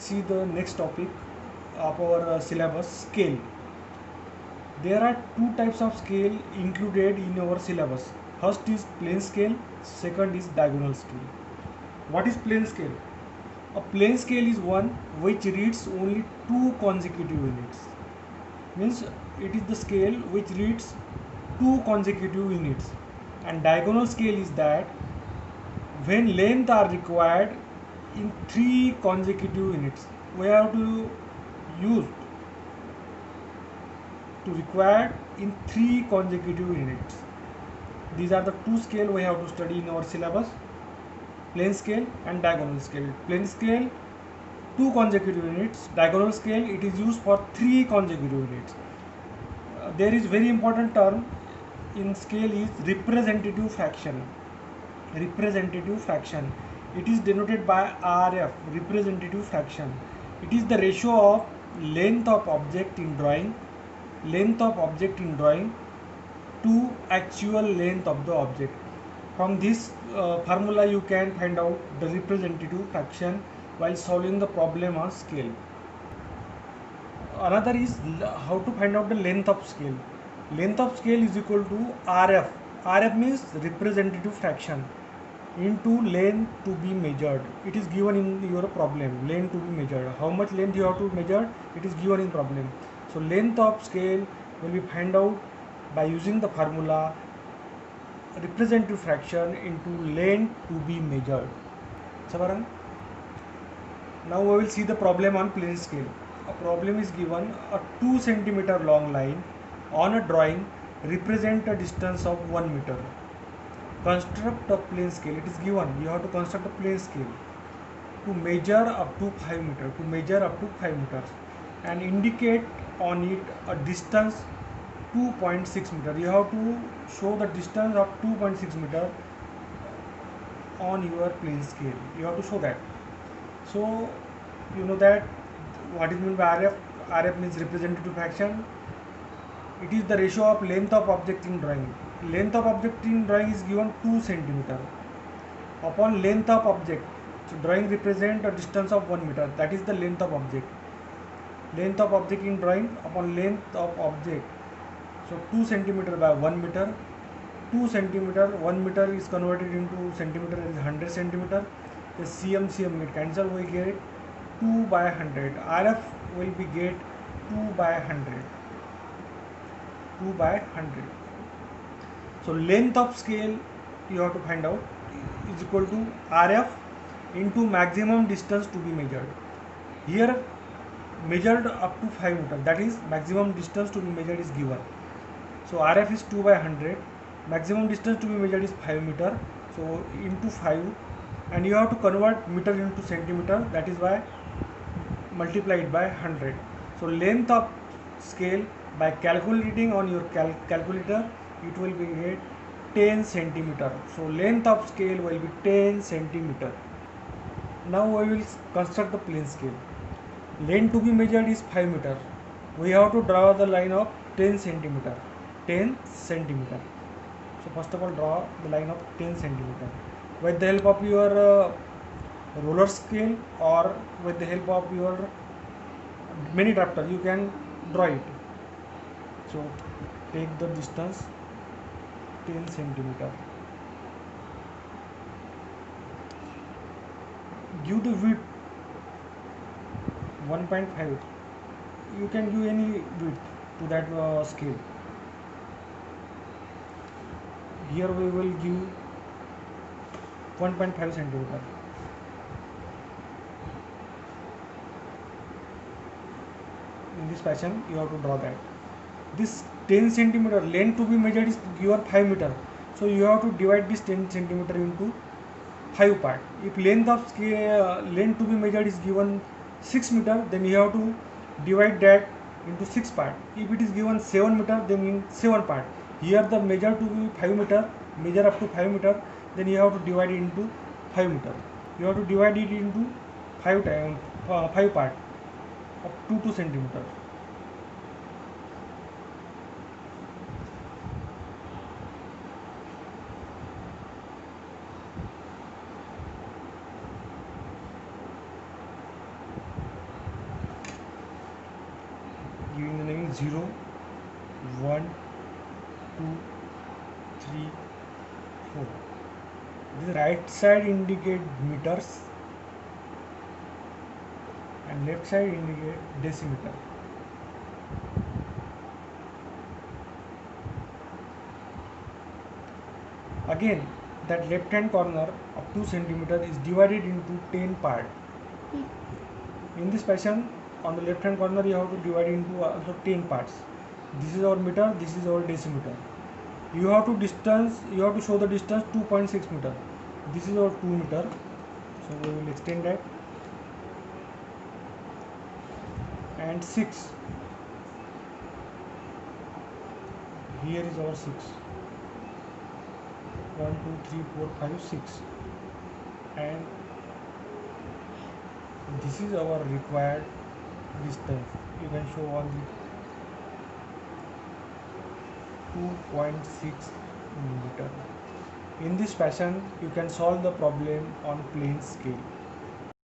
see the next topic of our syllabus, scale. There are two types of scale included in our syllabus. First is plane scale, second is diagonal scale. What is plane scale? A plane scale is one which reads only two consecutive units. Means it is the scale which reads two consecutive units. And diagonal scale is that when length are required in three consecutive units. We have to use to required in three consecutive units. These are the two scale we have to study in our syllabus: plane scale and diagonal scale. Plane scale, two consecutive units. Diagonal scale, it is used for three consecutive units. There is very important term in scale is representative fraction. Representative fraction, it is denoted by RF, representative fraction. It is the ratio of length of object in drawing to actual length of the object. From this formula you can find out the representative fraction while solving the problem on scale. Another is how to find out the length of scale. Length of scale is equal to RF. RF means representative fraction into length to be measured. It is given in your problem, length to be measured. How much length you have to measure, it is given in problem. So length of scale will be find out by using the formula representative fraction into length to be measured. Sabaran? Now we will see the problem on plane scale. A problem is given: a 2 centimeter long line on a drawing represent a distance of 1 meter. Construct a plane scale. It is given, you have to construct a plane scale to measure up to 5 meters and indicate on it a distance 2.6 meter. You have to show the distance of 2.6 meter on your plane scale. You have to show that. So you know that what is meant by RF. RF means representative fraction. It is the ratio of length of object in drawing. Length of object in drawing is given 2 centimeter upon length of object. So drawing represent a distance of 1 meter. That is the length of object. Length of object in drawing upon length of object. So 2 centimeter by 1 meter. 2 centimeter, 1 meter is converted into centimeter, is 100 centimeter. The cm get cancel, we get 2 by 100. RF will be get 2 by 100. 2 by 100. So length of scale you have to find out is equal to RF into maximum distance to be measured. Here measured up to 5 meter, that is maximum distance to be measured is given. So RF is 2 by 100, maximum distance to be measured is 5 meter. So into 5, and you have to convert meter into centimeter, that is why multiplied by 100. So length of scale by calculating on your calculator, it will be 10 centimeter. So length of scale will be 10 centimeter. Now we will construct the plane scale. Length to be measured is 5 meter. We have to draw the line of 10 centimeter. 10 centimeter. So first of all, draw the line of 10 centimeter. With the help of your roller scale or with the help of your mini drafter, you can draw it. So take the distance 10 centimeter. Give the width 1.5. You can give any width to that scale. Here we will give 1.5 centimeter. In this fashion you have to draw that. This 10 centimeter length to be measured is given 5 meter. So you have to divide this 10 centimeter into 5 part. If length of scale length to be measured is given 6 meter, then you have to divide that into 6 part. If it is given 7 meter, then in 7 part. Here the measure to be 5 meter, measure up to 5 meter, then you have to divide it into 5 meter. You have to divide it into 5 part of 2 centimeter. 0, 1, 2, 3, 4. The right side indicate meters and left side indicate decimeter. Again, that left hand corner of 2 centimeter is divided into 10 parts. In this fashion, on the left hand corner you have to divide into also 10 parts. This is our meter, this is our decimeter. You have to show the distance 2.6 meter. This is our 2 meter, so we will extend that. And 6, here is our 6, 1, 2, 3, 4, 5, 6, and this is our required distance. You can show on the 2.6 meter. In this fashion, you can solve the problem on plane scale.